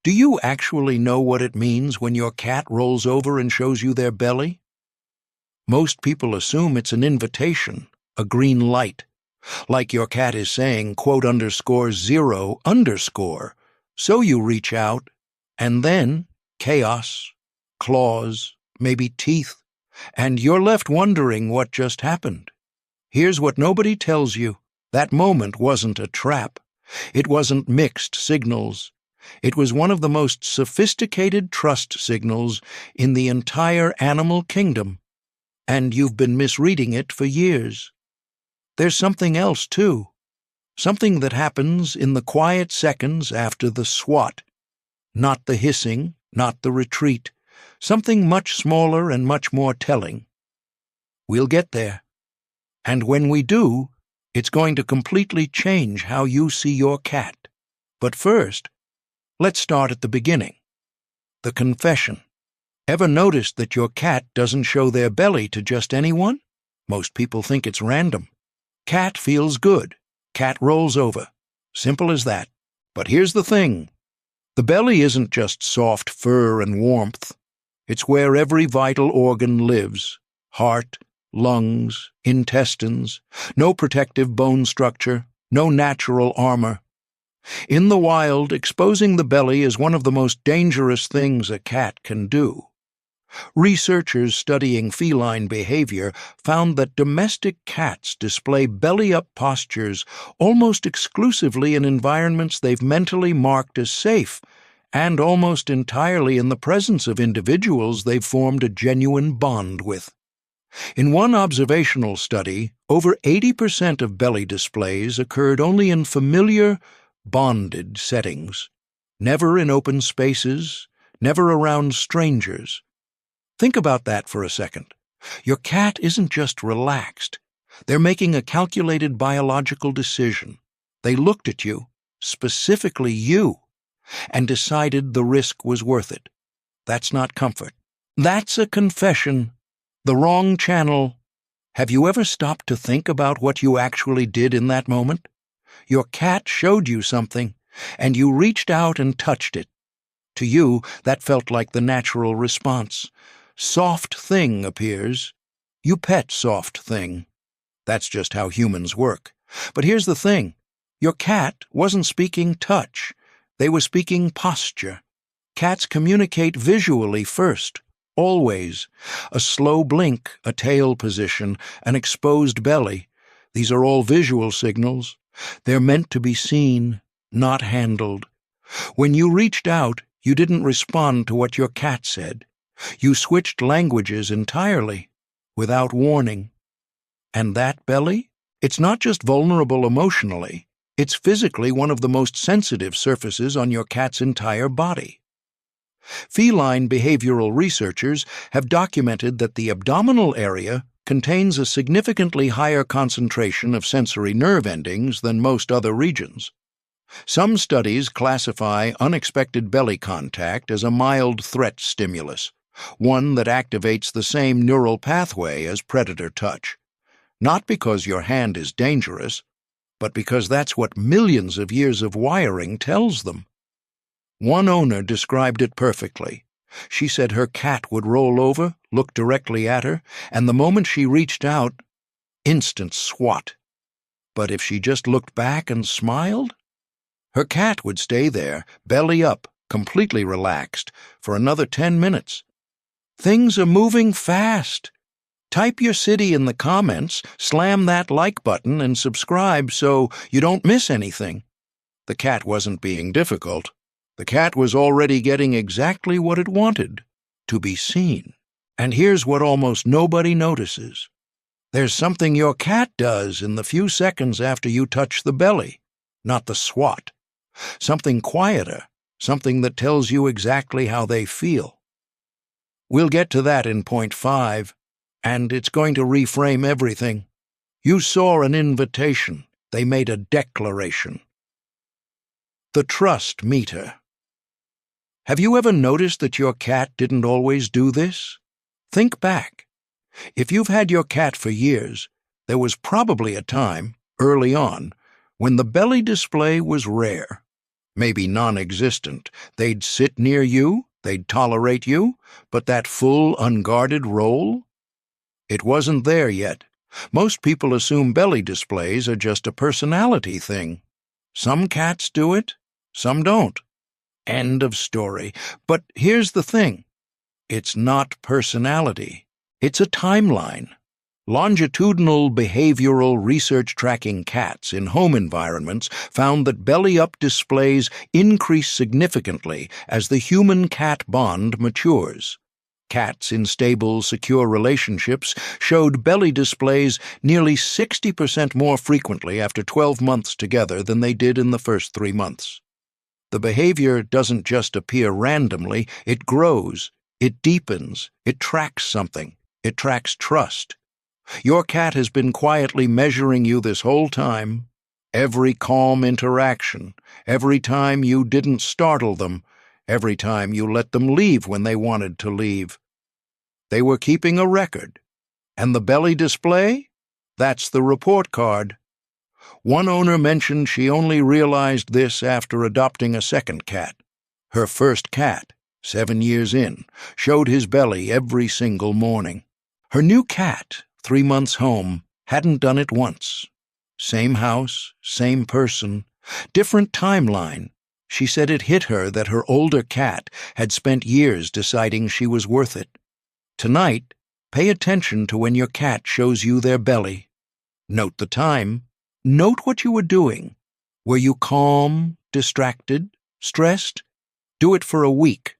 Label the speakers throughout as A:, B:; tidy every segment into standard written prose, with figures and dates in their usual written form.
A: Do you actually know what it means when your cat rolls over and shows you their belly? Most people assume it's an invitation, a green light, like your cat is saying _0_. So you reach out, and then chaos, claws, maybe teeth, and you're left wondering what just happened. Here's what nobody tells you. That moment wasn't a trap. It wasn't mixed signals. It was one of the most sophisticated trust signals in the entire animal kingdom. And you've been misreading it for years. There's something else, too. Something that happens in the quiet seconds after the swat. Not the hissing, not the retreat. Something much smaller and much more telling. We'll get there. And when we do, it's going to completely change how you see your cat. But first, let's start at the beginning. The confession. Ever noticed that your cat doesn't show their belly to just anyone? Most people think it's random. Cat feels good. Cat rolls over. Simple as that. But here's the thing. The belly isn't just soft fur and warmth. It's where every vital organ lives. Heart, lungs, intestines, no protective bone structure, no natural armor. In the wild, exposing the belly is one of the most dangerous things a cat can do. Researchers studying feline behavior found that domestic cats display belly-up postures almost exclusively in environments they've mentally marked as safe, and almost entirely in the presence of individuals they've formed a genuine bond with. In one observational study, over 80% of belly displays occurred only in familiar, bonded settings, never in open spaces, never around strangers. Think about that for a second. Your cat isn't just relaxed. They're making a calculated biological decision. They looked at you, specifically you, and decided the risk was worth it. That's not comfort. That's a confession. The wrong channel. Have you ever stopped to think about what you actually did in that moment? Your cat showed you something, and you reached out and touched it. To you, that felt like the natural response. Soft thing appears. You pet soft thing. That's just how humans work. But here's the thing. Your cat wasn't speaking touch. They were speaking posture. Cats communicate visually first, always. A slow blink, a tail position, an exposed belly. These are all visual signals. They're meant to be seen, not handled. When you reached out, you didn't respond to what your cat said. You switched languages entirely, without warning. And that belly? It's not just vulnerable emotionally. It's physically one of the most sensitive surfaces on your cat's entire body. Feline behavioral researchers have documented that the abdominal area contains a significantly higher concentration of sensory nerve endings than most other regions. Some studies classify unexpected belly contact as a mild threat stimulus, one that activates the same neural pathway as predator touch. Not because your hand is dangerous, but because that's what millions of years of wiring tells them. One owner described it perfectly. She said her cat would roll over, look directly at her, and the moment she reached out, instant swat. But if she just looked back and smiled, her cat would stay there, belly up, completely relaxed, for another 10 minutes. Things are moving fast. Type your city in the comments, slam that like button, and subscribe so you don't miss anything. The cat wasn't being difficult. The cat was already getting exactly what it wanted, to be seen. And here's what almost nobody notices. There's something your cat does in the few seconds after you touch the belly, not the swat. Something quieter, something that tells you exactly how they feel. We'll get to that in point 5, and it's going to reframe everything. You saw an invitation. They made a declaration. The trust meter. Have you ever noticed that your cat didn't always do this? Think back. If you've had your cat for years, there was probably a time, early on, when the belly display was rare. Maybe non-existent. They'd sit near you, they'd tolerate you, but that full, unguarded role? It wasn't there yet. Most people assume belly displays are just a personality thing. Some cats do it, some don't. End of story. But here's the thing. It's not personality. It's a timeline. Longitudinal behavioral research tracking cats in home environments found that belly-up displays increase significantly as the human-cat bond matures. Cats in stable, secure relationships showed belly displays nearly 60% more frequently after 12 months together than they did in the first 3 months. The behavior doesn't just appear randomly, it grows, it deepens, it tracks something, it tracks trust. Your cat has been quietly measuring you this whole time. Every calm interaction, every time you didn't startle them, every time you let them leave when they wanted to leave. They were keeping a record. And the belly display? That's the report card. One owner mentioned she only realized this after adopting a second cat. Her first cat, 7 years in, showed his belly every single morning. Her new cat, 3 months home, hadn't done it once. Same house, same person, different timeline. She said it hit her that her older cat had spent years deciding she was worth it. Tonight, pay attention to when your cat shows you their belly. Note the time. Note what you were doing. Were you calm, distracted, stressed? Do it for a week.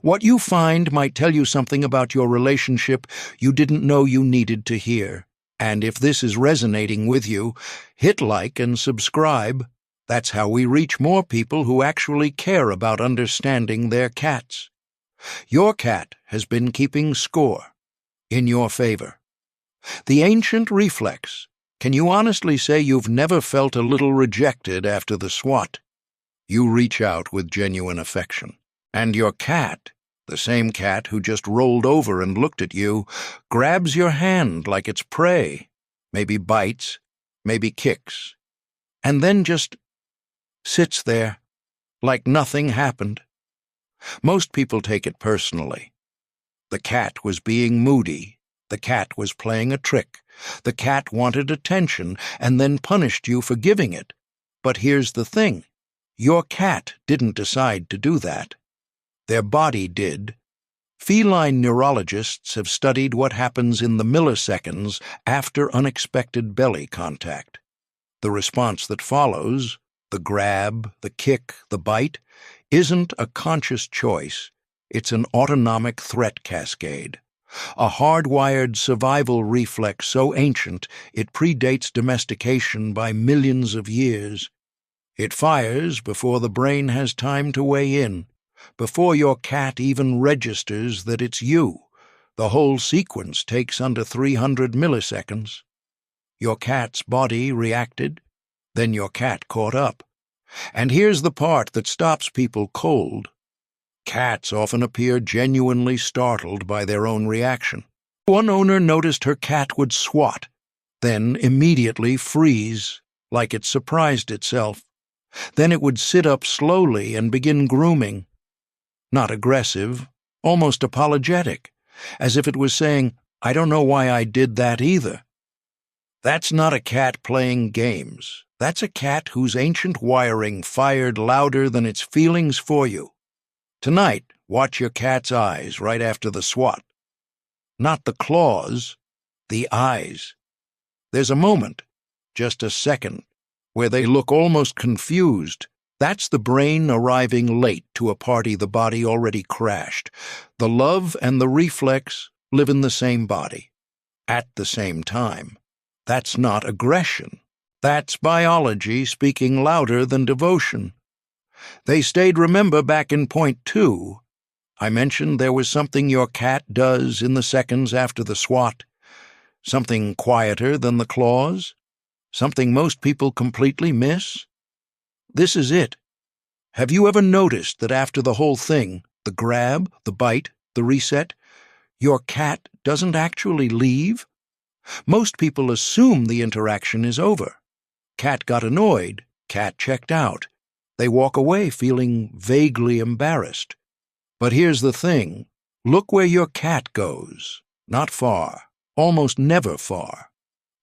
A: What you find might tell you something about your relationship you didn't know you needed to hear. And if this is resonating with you, hit like and subscribe. That's how we reach more people who actually care about understanding their cats. Your cat has been keeping score, in your favor. The ancient reflex. Can you honestly say you've never felt a little rejected after the swat? You reach out with genuine affection. And your cat, the same cat who just rolled over and looked at you, grabs your hand like it's prey, maybe bites, maybe kicks, and then just sits there like nothing happened. Most people take it personally. The cat was being moody. The cat was playing a trick. The cat wanted attention and then punished you for giving it. But here's the thing. Your cat didn't decide to do that. Their body did. Feline neurologists have studied what happens in the milliseconds after unexpected belly contact. The response that follows, the grab, the kick, the bite, isn't a conscious choice. It's an autonomic threat cascade. A hardwired survival reflex so ancient it predates domestication by millions of years. It fires before the brain has time to weigh in, before your cat even registers that it's you. The whole sequence takes under 300 milliseconds. Your cat's body reacted, then your cat caught up. And here's the part that stops people cold. Cats often appear genuinely startled by their own reaction. One owner noticed her cat would swat, then immediately freeze, like it surprised itself. Then it would sit up slowly and begin grooming. Not aggressive, almost apologetic, as if it was saying, "I don't know why I did that either." That's not a cat playing games. That's a cat whose ancient wiring fired louder than its feelings for you. Tonight, watch your cat's eyes right after the swat. Not the claws, the eyes. There's a moment, just a second, where they look almost confused. That's the brain arriving late to a party the body already crashed. The love and the reflex live in the same body, at the same time. That's not aggression. That's biology speaking louder than devotion. They stayed, remember, back in point 2. I mentioned there was something your cat does in the seconds after the swat. Something quieter than the claws. Something most people completely miss. This is it. Have you ever noticed that after the whole thing, the grab, the bite, the reset, your cat doesn't actually leave? Most people assume the interaction is over. Cat got annoyed, cat checked out. They walk away feeling vaguely embarrassed. But here's the thing. Look where your cat goes. Not far. Almost never far.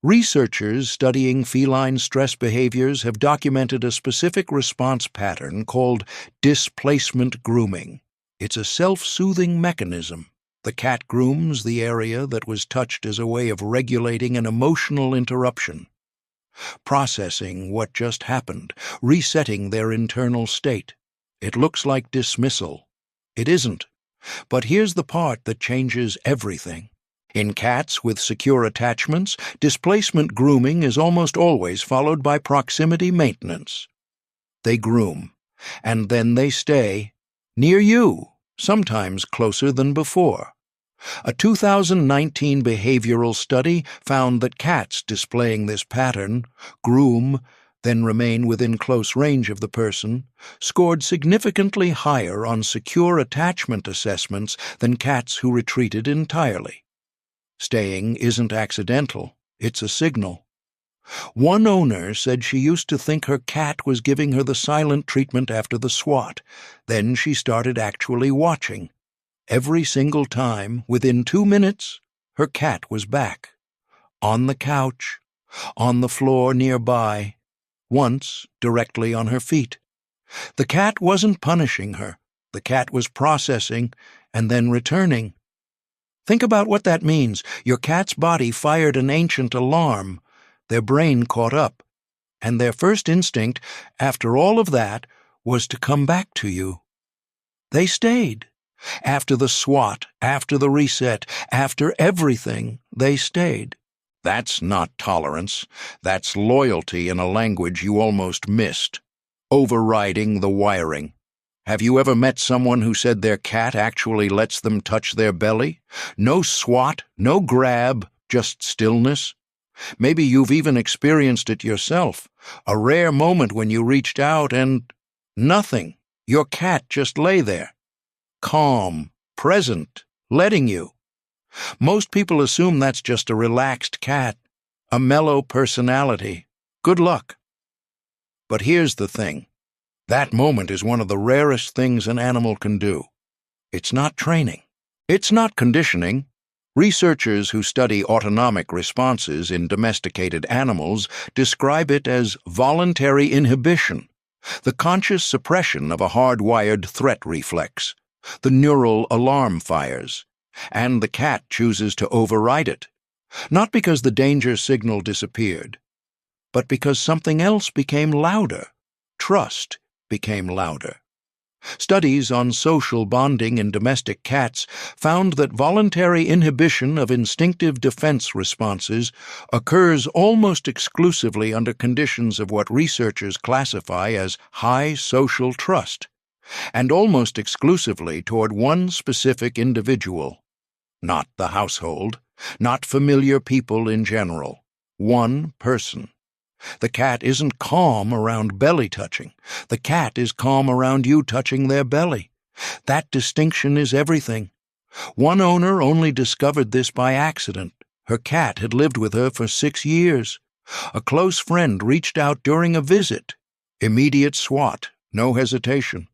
A: Researchers studying feline stress behaviors have documented a specific response pattern called displacement grooming. It's a self-soothing mechanism. The cat grooms the area that was touched as a way of regulating an emotional interruption, processing what just happened, resetting their internal state. It looks like dismissal. It isn't. But here's the part that changes everything. In cats with secure attachments, displacement grooming is almost always followed by proximity maintenance. They groom, and then they stay near you, sometimes closer than before. A 2019 behavioral study found that cats displaying this pattern, groom, then remain within close range of the person, scored significantly higher on secure attachment assessments than cats who retreated entirely. Staying isn't accidental, it's a signal. One owner said she used to think her cat was giving her the silent treatment after the swat. Then she started actually watching. Every single time, within 2 minutes, her cat was back. On the couch, on the floor nearby, once directly on her feet. The cat wasn't punishing her. The cat was processing and then returning. Think about what that means. Your cat's body fired an ancient alarm. Their brain caught up. And their first instinct, after all of that, was to come back to you. They stayed. After the swat, after the reset, after everything, they stayed. That's not tolerance. That's loyalty in a language you almost missed. Overriding the wiring. Have you ever met someone who said their cat actually lets them touch their belly? No swat, no grab, just stillness. Maybe you've even experienced it yourself. A rare moment when you reached out and nothing. Your cat just lay there. Calm, present, letting you. Most people assume that's just a relaxed cat, a mellow personality. Good luck. But here's the thing. That moment is one of the rarest things an animal can do. It's not training. It's not conditioning. Researchers who study autonomic responses in domesticated animals describe it as voluntary inhibition, the conscious suppression of a hardwired threat reflex. The neural alarm fires, and the cat chooses to override it, not because the danger signal disappeared, but because something else became louder. Trust became louder. Studies on social bonding in domestic cats found that voluntary inhibition of instinctive defense responses occurs almost exclusively under conditions of what researchers classify as high social trust, and almost exclusively toward one specific individual. Not the household, not familiar people in general. One person. The cat isn't calm around belly touching. The cat is calm around you touching their belly. That distinction is everything. One owner only discovered this by accident. Her cat had lived with her for 6 years. A close friend reached out during a visit. Immediate swat, no hesitation.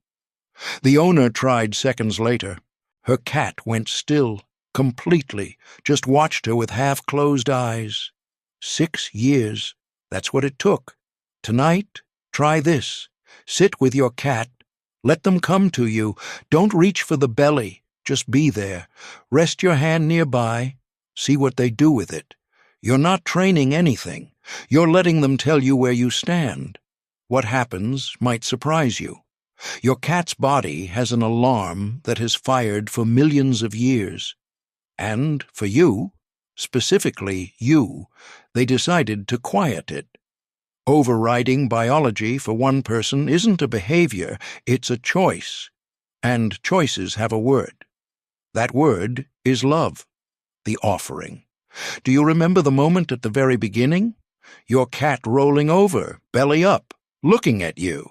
A: The owner tried seconds later. Her cat went still, completely, just watched her with half-closed eyes. 6 years. That's what it took. Tonight, try this. Sit with your cat. Let them come to you. Don't reach for the belly. Just be there. Rest your hand nearby. See what they do with it. You're not training anything. You're letting them tell you where you stand. What happens might surprise you. Your cat's body has an alarm that has fired for millions of years. And for you, specifically you, they decided to quiet it. Overriding biology for one person isn't a behavior, it's a choice. And choices have a word. That word is love, the offering. Do you remember the moment at the very beginning? Your cat rolling over, belly up, looking at you.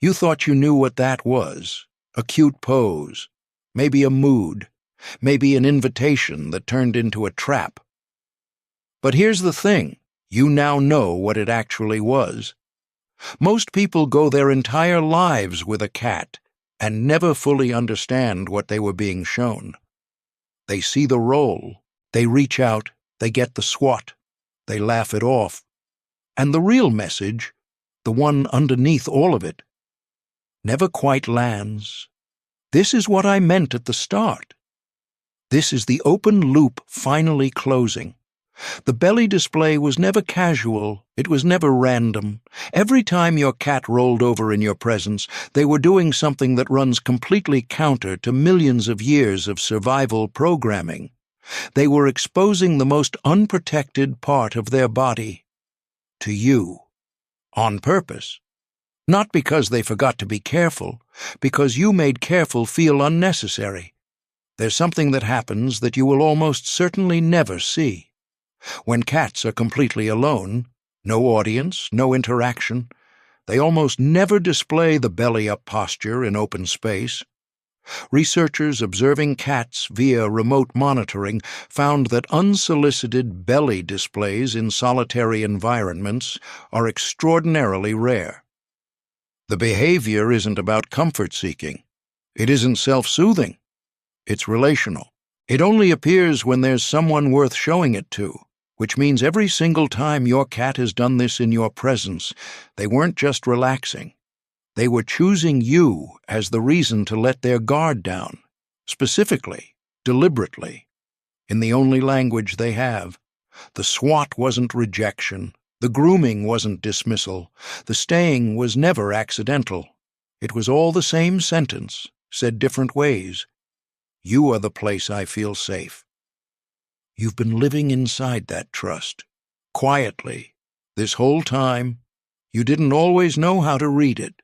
A: You thought you knew what that was, a cute pose, maybe a mood, maybe an invitation that turned into a trap. But here's the thing, you now know what it actually was. Most people go their entire lives with a cat and never fully understand what they were being shown. They see the role, they reach out, they get the swat, they laugh it off. And the real message, the one underneath all of it, never quite lands. This is what I meant at the start. This is the open loop finally closing. The belly display was never casual, it was never random. Every time your cat rolled over in your presence, they were doing something that runs completely counter to millions of years of survival programming. They were exposing the most unprotected part of their body to you, on purpose. Not because they forgot to be careful, because you made careful feel unnecessary. There's something that happens that you will almost certainly never see. When cats are completely alone, no audience, no interaction, they almost never display the belly-up posture in open space. Researchers observing cats via remote monitoring found that unsolicited belly displays in solitary environments are extraordinarily rare. The behavior isn't about comfort-seeking. It isn't self-soothing. It's relational. It only appears when there's someone worth showing it to, which means every single time your cat has done this in your presence, they weren't just relaxing. They were choosing you as the reason to let their guard down, specifically, deliberately, in the only language they have. The swat wasn't rejection. The grooming wasn't dismissal. The staying was never accidental. It was all the same sentence, said different ways. You are the place I feel safe. You've been living inside that trust, quietly, this whole time. You didn't always know how to read it.